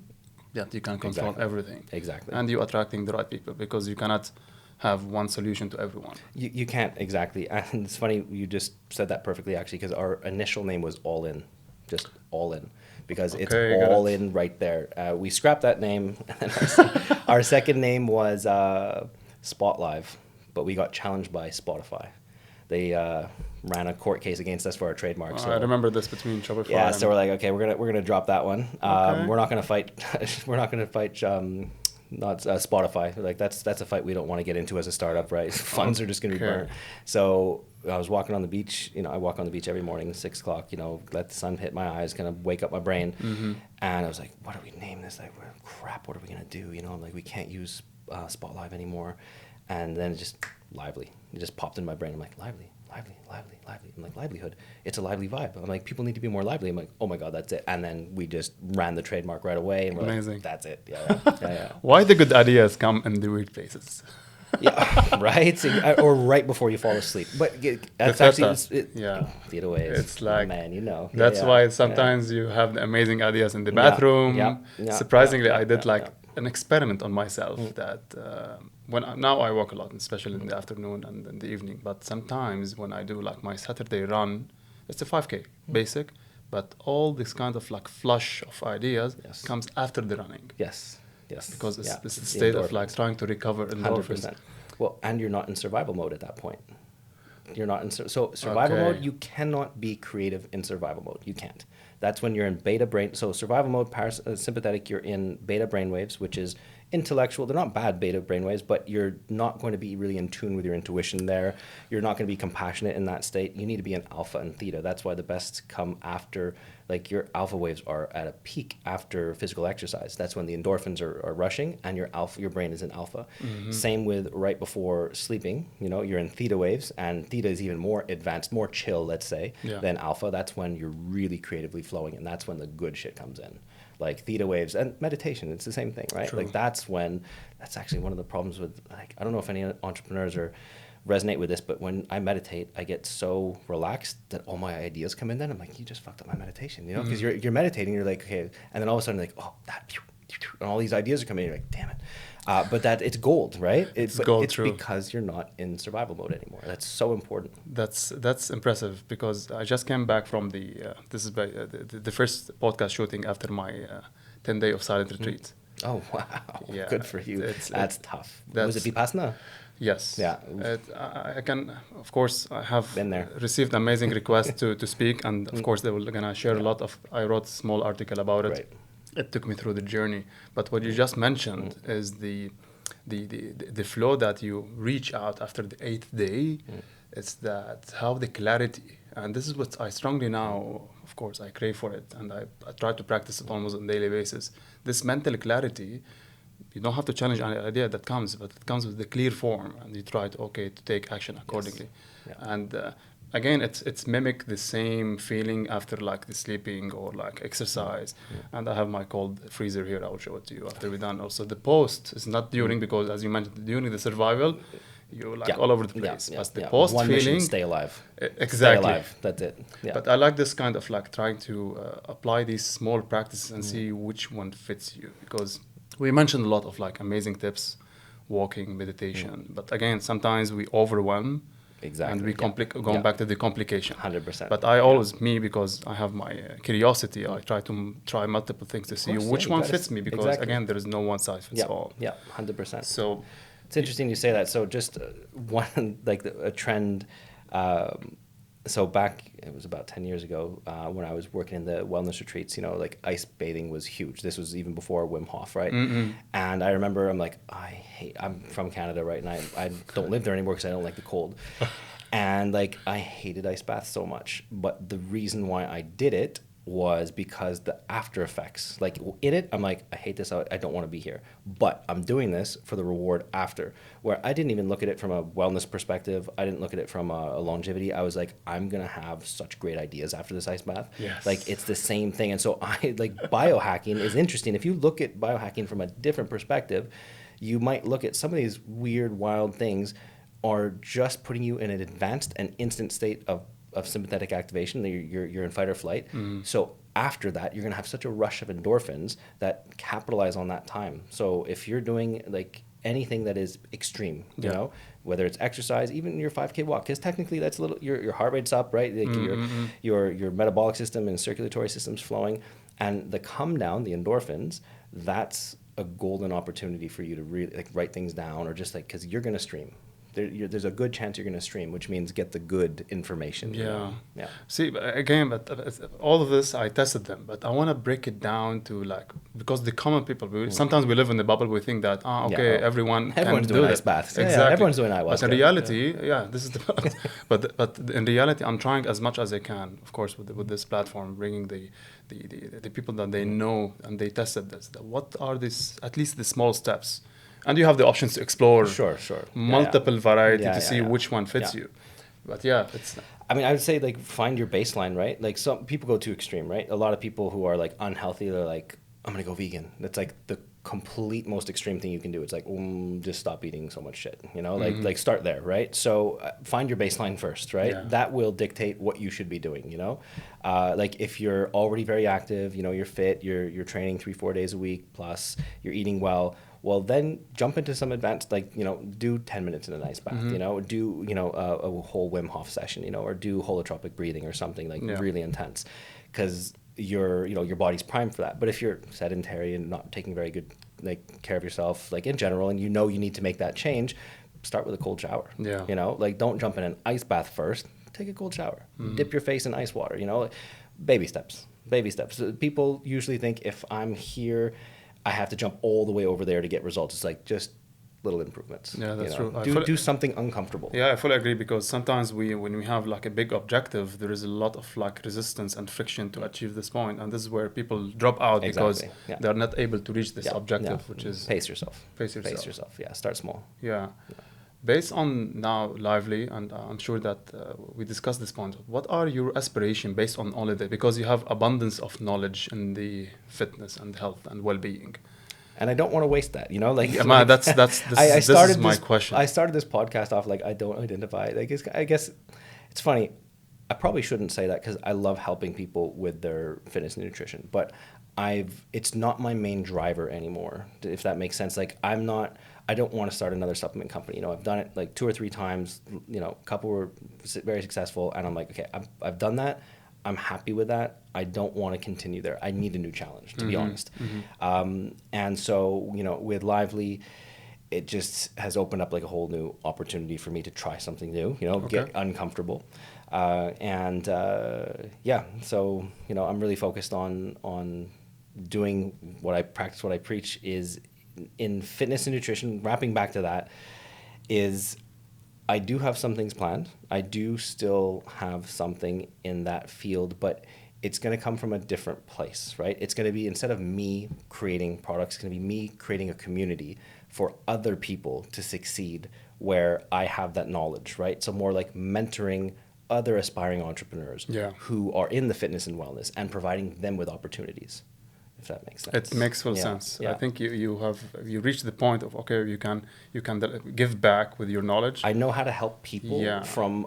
that you can control everything.
Exactly.
And you're attracting the right people, because you cannot have one solution to everyone.
You can't, exactly. And it's funny, you just said that perfectly, actually, because our initial name was All In, just All In, because it's all in right there. We scrapped that name. And our second name was Spot Live, but we got challenged by Spotify. they ran a court case against us for our trademark. So
I remember this between Shopify.
yeah, so we're like, okay, we're gonna drop that one.
Okay.
We're not gonna fight. We're not gonna fight. Not Spotify. Like that's a fight we don't want to get into as a startup, right? Funds are just gonna be burnt. So I was walking on the beach. You know, I walk on the beach every morning, 6 o'clock. You know, let the sun hit my eyes, kind of wake up my brain. And I was like, what do we name this? Like, crap, what are we gonna do? You know, I'm like, we can't use Spot Live anymore. And then it just lively. It just popped in my brain. I'm like, lively. I'm like, livelihood. It's a lively vibe. I'm like, people need to be more lively. I'm like, oh my God, that's it. And then we just ran the trademark right away. And we're
Amazing.
like, that's it. Yeah.
Why the good ideas come in the weird places?
Yeah, right? So, or right before you fall asleep. But that's actually, theater waves.
It's like,
man, you know.
That's why sometimes you have the amazing ideas in the bathroom. Surprisingly, I did an experiment on myself that now I walk a lot, especially in the afternoon and in the evening. But sometimes when I do like my Saturday run, it's a 5K basic, but all this kind of like flush of ideas comes after the running.
Yes.
Because it's a state of like trying to recover endorphins.
100%. Well, and you're not in survival mode at that point. You're not in survival mode. You cannot be creative in survival mode. You can't. That's when you're in beta brain. So survival mode, sympathetic, you're in beta brainwaves, which is intellectual. They're not bad beta brainwaves, but you're not going to be really in tune with your intuition there. You're not going to be compassionate in that state. You need to be in alpha and theta. That's why the best come after, like your alpha waves are at a peak after physical exercise. That's when the endorphins are rushing and your brain is in alpha. Same with right before sleeping. You know, you're in theta waves, and theta is even more advanced, more chill, let's say, than alpha. That's when you're really creatively flowing, and that's when the good shit comes in. Like theta waves and meditation, it's the same thing, right?
True.
Like that's actually one of the problems with, like, I don't know if any entrepreneurs resonate with this, but when I meditate, I get so relaxed that all my ideas come in. Then I'm like, you just fucked up my meditation, you know? Because you're meditating, you're like, okay, and then all of a sudden, like, oh, that, and all these ideas are coming in. You're like, damn it. But it's gold, right?
It's gold,
it's
true.
Because you're not in survival mode anymore. That's so important.
That's impressive, because I just came back from the first podcast shooting after my 10 day of silent retreat.
Oh, wow.
Yeah,
good for you. That's tough. Was it Vipassana?
Yes.
Yeah.
I can, of course, I have
been there.
Received amazing requests to speak, and of course they were gonna share a lot of. I wrote a small article about it.
Right.
It took me through the journey. But what you just mentioned is the flow that you reach out after the 8th day. It's that how the clarity, and this is what I strongly now, of course, I crave for it, and I try to practice it almost on a daily basis. This mental clarity, you don't have to challenge any idea that comes, but it comes with the clear form, and you try to take action accordingly.
Yes. Yeah.
And again, it's mimic the same feeling after like the sleeping or like exercise. And I have my cold freezer here. I will show it to you after we're done. Also, the post is not during, because as you mentioned, during the survival, you're like all over the place. But the post
one
feeling,
mission, stay alive.
Exactly.
Stay alive. That's it. Yeah.
But I like this kind of like trying to apply these small practices and see which one fits you, because we mentioned a lot of like amazing tips, walking, meditation. But again, sometimes we overwhelm.
Exactly.
And we going back to the complication.
100%.
But I always, because I have my curiosity, I try to try multiple things to see which one fits me, because again, there is no one size fits all.
Yeah, 100%.
So
it's interesting you say that. So just one, like a trend. So back, it was about 10 years ago when I was working in the wellness retreats, you know, like ice bathing was huge. This was even before Wim Hof, right? And I remember I'm like, I'm from Canada, right? And I don't live there anymore because I don't like the cold. And like, I hated ice baths so much. But the reason why I did it was because the after effects, like in it, I'm like, I hate this, I don't want to be here. But I'm doing this for the reward after, where I didn't even look at it from a wellness perspective. I didn't look at it from a longevity. I was like, I'm going to have such great ideas after this ice bath.
Yes.
Like it's the same thing. And so biohacking is interesting. If you look at biohacking from a different perspective, you might look at some of these weird, wild things are just putting you in an advanced and instant state of sympathetic activation. You're in fight or flight. So after that, you're going to have such a rush of endorphins that capitalize on that time. So if you're doing like anything that is extreme, you know, whether it's exercise, even your 5K walk, because technically that's a little, your heart rate's up, right? Like your metabolic system and circulatory system's flowing, and the come down, the endorphins, that's a golden opportunity for you to really like write things down, or just like, because you're going to stream. there's a good chance you're going to stream, which means get the good information. You know? Yeah.
See, again, but all of this, I tested them, but I want to break it down to like, because the common people, sometimes we live in the bubble, we think that, everyone's
doing ice baths.
Exactly.
Yeah, everyone's doing ayahuasca.
But in reality, this is the, but in reality, I'm trying as much as I can, of course, with this platform, bringing the people that they know and they tested this. What are these, at least the small steps? And you have the options to explore multiple variety to see which one fits you. But it's...
I mean, I would say, like, find your baseline, right? Like, some people go too extreme, right? A lot of people who are, like, unhealthy, they're like, I'm going to go vegan. That's, like, the complete most extreme thing you can do. It's like, just stop eating so much shit, you know? Like start there, right? So find your baseline first, right? Yeah. That will dictate what you should be doing, you know? Like, if you're already very active, you know, you're fit, you're training 3-4 days a week, plus you're eating well, then jump into some advanced, like, you know, do 10 minutes in an ice bath, you know, do, you know, a whole Wim Hof session, you know, or do holotropic breathing or something like really intense, because your body's primed for that. But if you're sedentary and not taking very good, like, care of yourself, like, in general, and you know you need to make that change, start with a cold shower. Yeah. You know, like, don't jump in an ice bath first. Take a cold shower. Dip your face in ice water, you know, baby steps. People usually think if I'm here, I have to jump all the way over there to get results. It's like just little improvements.
Yeah, that's true.
Do something uncomfortable.
Yeah, I fully agree, because sometimes when we have like a big objective, there is a lot of like resistance and friction to achieve this point, and this is where people drop out because they're not able to reach this objective, which is
pace yourself. Yeah, start small.
Yeah. Based on now Lively, and I'm sure that we discussed this point, what are your aspirations based on all of that? Because you have abundance of knowledge in the fitness and health and well-being.
And I don't want to waste that, you know, like,
this is my question.
I started this podcast off like, I don't identify, like, I guess it's funny. I probably shouldn't say that because I love helping people with their fitness and nutrition, but it's not my main driver anymore, if that makes sense. Like, I don't want to start another supplement company. You know, I've done it like 2 or 3 times, you know, a couple were very successful, and I'm like, okay, I've done that. I'm happy with that. I don't want to continue there. I need a new challenge, to be honest. And so, you know, with Lively, it just has opened up like a whole new opportunity for me to try something new, you know, get uncomfortable. So, you know, I'm really focused on doing what I practice, what I preach is in fitness and nutrition. Wrapping back to that is, I do have some things planned. I do still have something in that field, but it's going to come from a different place, right? It's going to be, instead of me creating products, it's going to be me creating a community for other people to succeed where I have that knowledge, right? So more like mentoring other aspiring entrepreneurs who are in the fitness and wellness and providing them with opportunities, if that makes sense.
It makes full sense. I think you reached the point of, okay, you can give back with your knowledge.
I know how to help people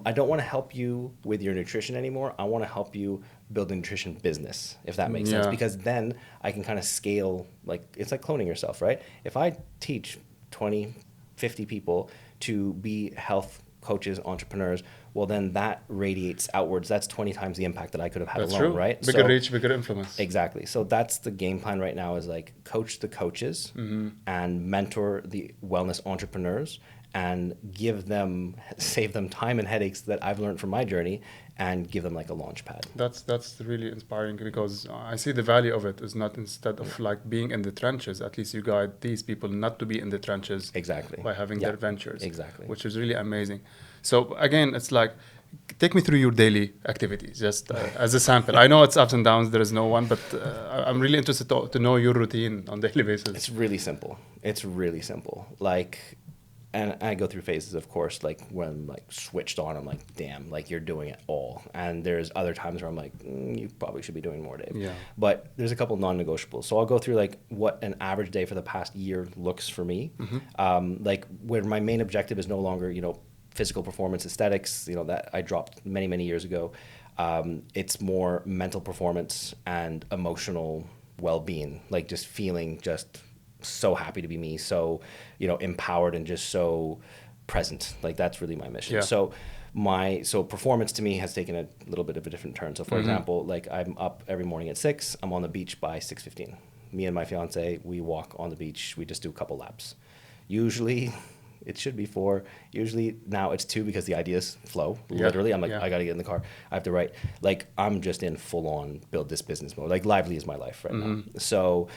I don't want to help you with your nutrition anymore. I want to help you build a nutrition business, if that makes sense, because then I can kind of scale, like, it's like cloning yourself, right? If I teach 20, 50 people to be health coaches, entrepreneurs, well, then that radiates outwards. That's 20 times the impact that I could have had alone, right?
Bigger reach, bigger influence.
Exactly. So that's the game plan right now, is like coach the coaches and mentor the wellness entrepreneurs and save them time and headaches that I've learned from my journey, and give them like a launch pad.
That's really inspiring, because I see the value of it is not, instead of like being in the trenches, at least you guide these people not to be in the trenches by having their ventures. Exactly. Which is really amazing. So again, it's like, take me through your daily activities, just as a sample. I know it's ups and downs, there is no one, but I'm really interested to know your routine on a daily basis.
It's really simple. Like, and I go through phases, of course, like when I'm like switched on, I'm like, damn, like you're doing it all. And there's other times where I'm like, you probably should be doing more, Dave. Yeah. But there's a couple non-negotiables. So I'll go through like what an average day for the past year looks for me. Like where my main objective is no longer, you know, physical performance aesthetics, you know, that I dropped many, many years ago. It's more mental performance and emotional well-being, like just feeling just so happy to be me, so, you know, empowered and just so present. Like that's really my mission. Yeah. So performance to me has taken a little bit of a different turn. So for example, like I'm up every morning at 6, I'm on the beach by 6:15. Me and my fiance, we walk on the beach, we just do a couple laps. Usually It should be 4. Usually now it's 2 because the ideas flow. Literally, I'm like, I got to get in the car. I have to write. Like, I'm just in full on build this business mode. Like, lively is my life right now. So,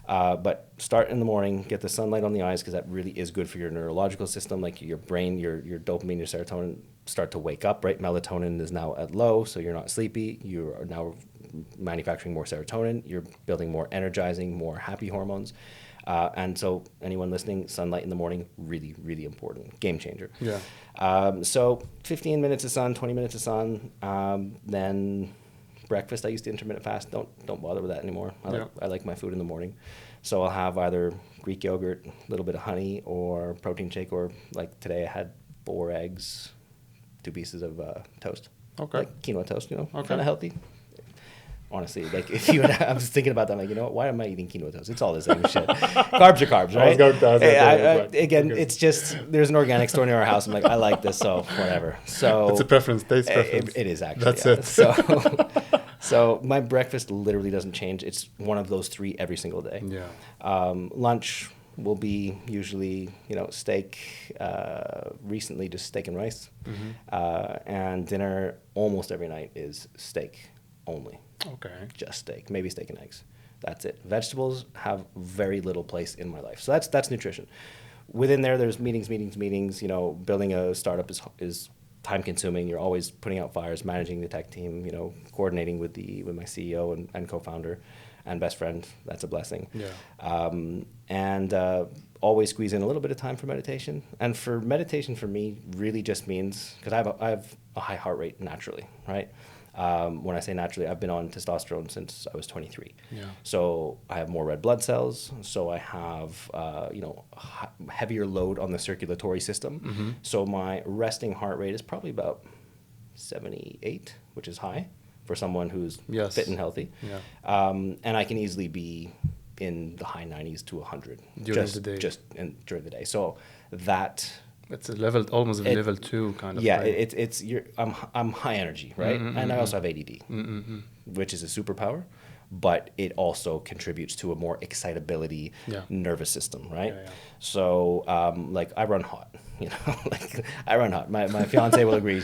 but start in the morning, get the sunlight on the eyes because that really is good for your neurological system. Like your brain, your dopamine, your serotonin start to wake up, right? Melatonin is now at low, so you're not sleepy. You are now manufacturing more serotonin. You're building more energizing, more happy hormones. And so anyone listening, sunlight in the morning, really, really important. Game changer.
Yeah.
So 15 minutes of sun, 20 minutes of sun. Then breakfast, I used to intermittent fast. Don't bother with that anymore. I like my food in the morning. So I'll have either Greek yogurt, a little bit of honey, or protein shake, or like today I had 4 eggs, 2 pieces of toast.
Okay.
Like quinoa toast,
Okay.
kind of healthy. Honestly, like if you, I was thinking about that, like, why am I eating quinoa toast? It's all the same shit. Carbs are carbs, right? Again, it's just, there's an organic store near our house. I'm like, I like this, so whatever. So
it's a preference, taste preference.
It is actually.
That's it.
So my breakfast literally doesn't change. It's one of those 3 every single day.
Yeah.
Lunch will be usually, steak. Recently, just steak and rice. And dinner almost every night is steak only.
Okay.
Just steak, maybe steak and eggs. That's it. Vegetables have very little place in my life. So that's nutrition. Within there's meetings. Building a startup is time consuming. You're always putting out fires, managing the tech team, coordinating with my CEO and co-founder and best friend. That's a blessing.
Yeah.
And always squeeze in a little bit of time for meditation. And for meditation for me really just means, because I have a high heart rate naturally, right? When I say naturally, I've been on testosterone since I was 23.
Yeah.
So I have more red blood cells. So I have, heavier load on the circulatory system. So my resting heart rate is probably about 78, which is high for someone who's fit and healthy.
Yeah.
And I can easily be in the high 90s to 100
during the day.
During the day. So that...
It's a level, almost a level 2 kind of thing.
Yeah, I'm high energy, right? And I also have ADD, which is a superpower, but it also contributes to a more excitability nervous system, right?
Yeah.
So, like I run hot, like I run hot. My fiance will agree.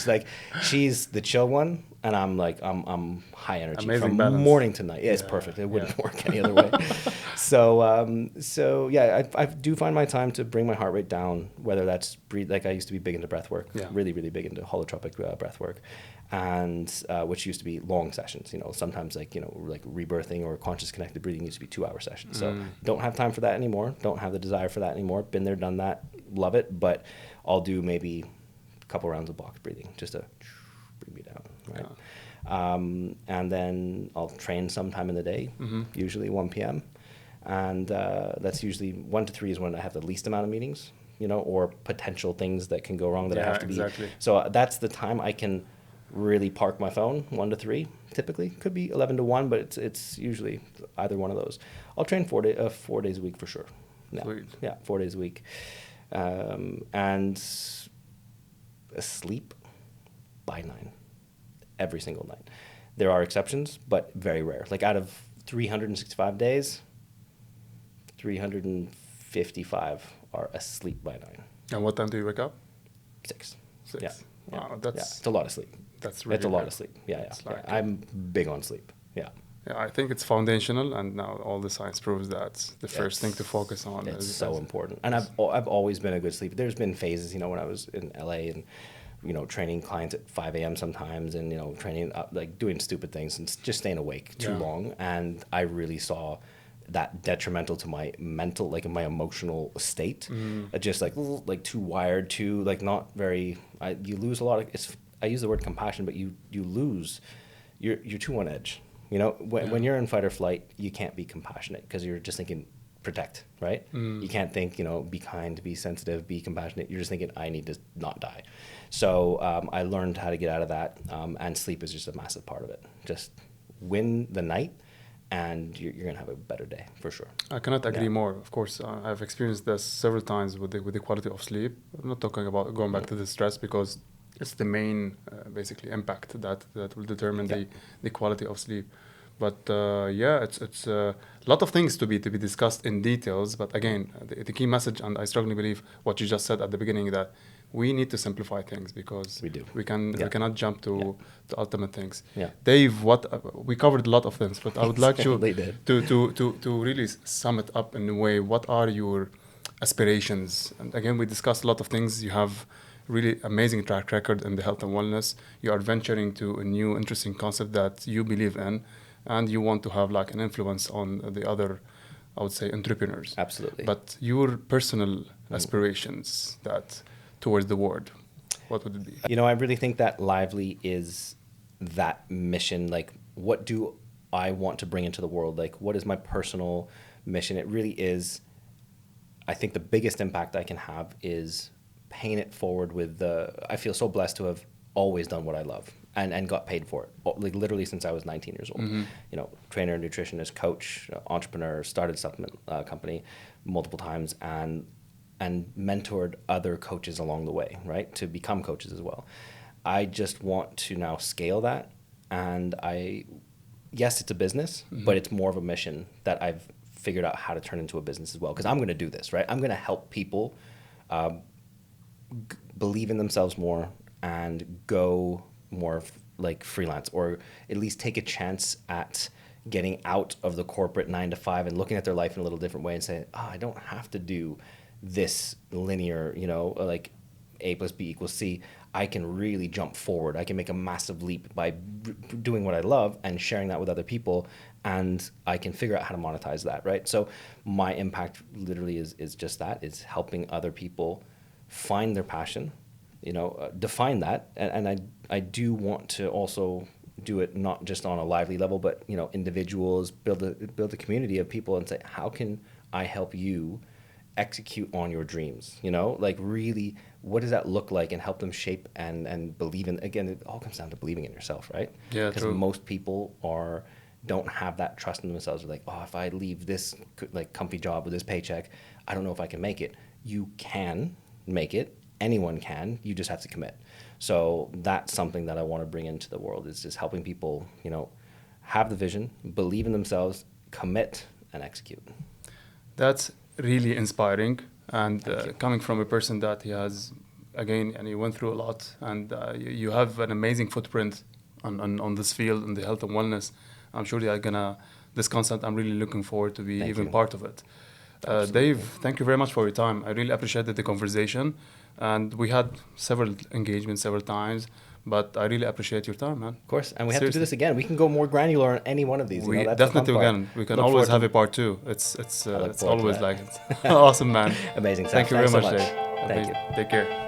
She's the chill one, and I'm high energy.
Amazing
from
balance.
Morning to night. Yeah, it's perfect. It wouldn't work any other way. So yeah, I do find my time to bring my heart rate down, whether that's breathe. Like I used to be big into breath work, really, really big into holotropic breath work, and which used to be long sessions. Sometimes like rebirthing or conscious connected breathing used to be 2-hour sessions. So don't have time for that anymore. Don't have the desire for that anymore. Been there, done that. Love it, but I'll do maybe a couple rounds of box breathing just to bring me down, right? Yeah. And then I'll train sometime in the day, usually 1 p.m. And that's usually 1 to 3 is when I have the least amount of meetings, or potential things that can go wrong that I have to be. So that's the time I can really park my phone, 1 to 3 typically. Could be 11 to 1, but it's usually either one of those. I'll train 4 days a week for sure. Yeah, 4 days a week. And sleep by 9 every single night. There are exceptions, but very rare. Like out of 365 days, 355 are asleep by 9.
And what time do you wake up?
6.
6.
Yeah.
Wow,
it's a lot of sleep.
That's really
a lot of sleep. Yeah. I'm big on sleep. Yeah.
Yeah, I think it's foundational, and now all the science proves that the first thing to focus on.
It's so important. And I've always been a good sleeper. There's been phases, when I was in LA and, training clients at 5 a.m. sometimes and, training up, like doing stupid things and just staying awake too long. And I really saw that detrimental to my mental, like my emotional state. Just like too wired, too like not very, you lose a lot of, I use the word compassion, but you lose, you're too on edge. When you're in fight or flight, you can't be compassionate because you're just thinking protect, right? You can't think, be kind, be sensitive, be compassionate. You're just thinking, I need to not die. So I learned how to get out of that, and sleep is just a massive part of it. Just win the night, and you're going to have a better day for sure.
I cannot agree more. Of course, I've experienced this several times with the quality of sleep. I'm not talking about going back to the stress because it's the main basically impact that will determine the quality of sleep. But yeah, it's a lot of things to be discussed in details. But again, the key message, and I strongly believe what you just said at the beginning, that we need to simplify things because
We do.
we cannot jump to the ultimate things.
Yeah.
Dave, what we covered a lot of things, but I would like you
Certainly did.
to really sum it up in a way. What are your aspirations? And again, we discussed a lot of things. You have really amazing track record in the health and wellness. You are venturing to a new interesting concept that you believe in, and you want to have like an influence on the other, I would say, entrepreneurs.
Absolutely.
But your personal aspirations that towards the world, what would it be?
You know, I really think that Lively is that mission. Like, what do I want to bring into the world? Like, what is my personal mission? It really is, I think the biggest impact I can have is paying it forward with I feel so blessed to have always done what I love and got paid for it. Like literally since I was 19 years old.
Mm-hmm.
You know, trainer, nutritionist, coach, entrepreneur, started supplement company multiple times and mentored other coaches along the way, right? To become coaches as well. I just want to now scale that. And yes, it's a business, but it's more of a mission that I've figured out how to turn into a business as well. Because I'm going to do this, right? I'm going to help people believe in themselves more and go more like freelance, or at least take a chance at getting out of the corporate 9 to 5 and looking at their life in a little different way and saying, I don't have to do this linear, you know, like A plus B equals C. I can really jump forward. I can make a massive leap by doing what I love and sharing that with other people, and I can figure out how to monetize that, right? So my impact literally is just that, is helping other people find their passion, you know, define that. And I do want to also do it not just on a Lively level, but, you know, individuals, build a community of people and say, how can I help you execute on your dreams? You know, like really, what does that look like, and help them shape and believe in. Again, it all comes down to believing in yourself, right?
Yeah,
because most people don't have that trust in themselves. They're like, oh, if I leave this like comfy job with this paycheck, I don't know if I can make it. You can make it. Anyone can. You just have to commit. So that's something that I want to bring into the world, is just helping people, you know, have the vision, believe in themselves, commit, and execute.
That's really inspiring. And coming from a person that he has, again, and you went through a lot, and you have an amazing footprint on this field, in the health and wellness. I'm sure you are gonna, this concept, I'm really looking forward to be part of it. Dave, thank you very much for your time. I really appreciated the conversation, and we had several engagements several times, but I really appreciate your time, man.
Of course, and we have to do this again. We can go more granular on any one of these.
We
that's
definitely can. We can always have a part 2. It's always like it. Awesome, man.
Amazing.
Thank you very much,
so much.
Dave.
Thank you.
Take care.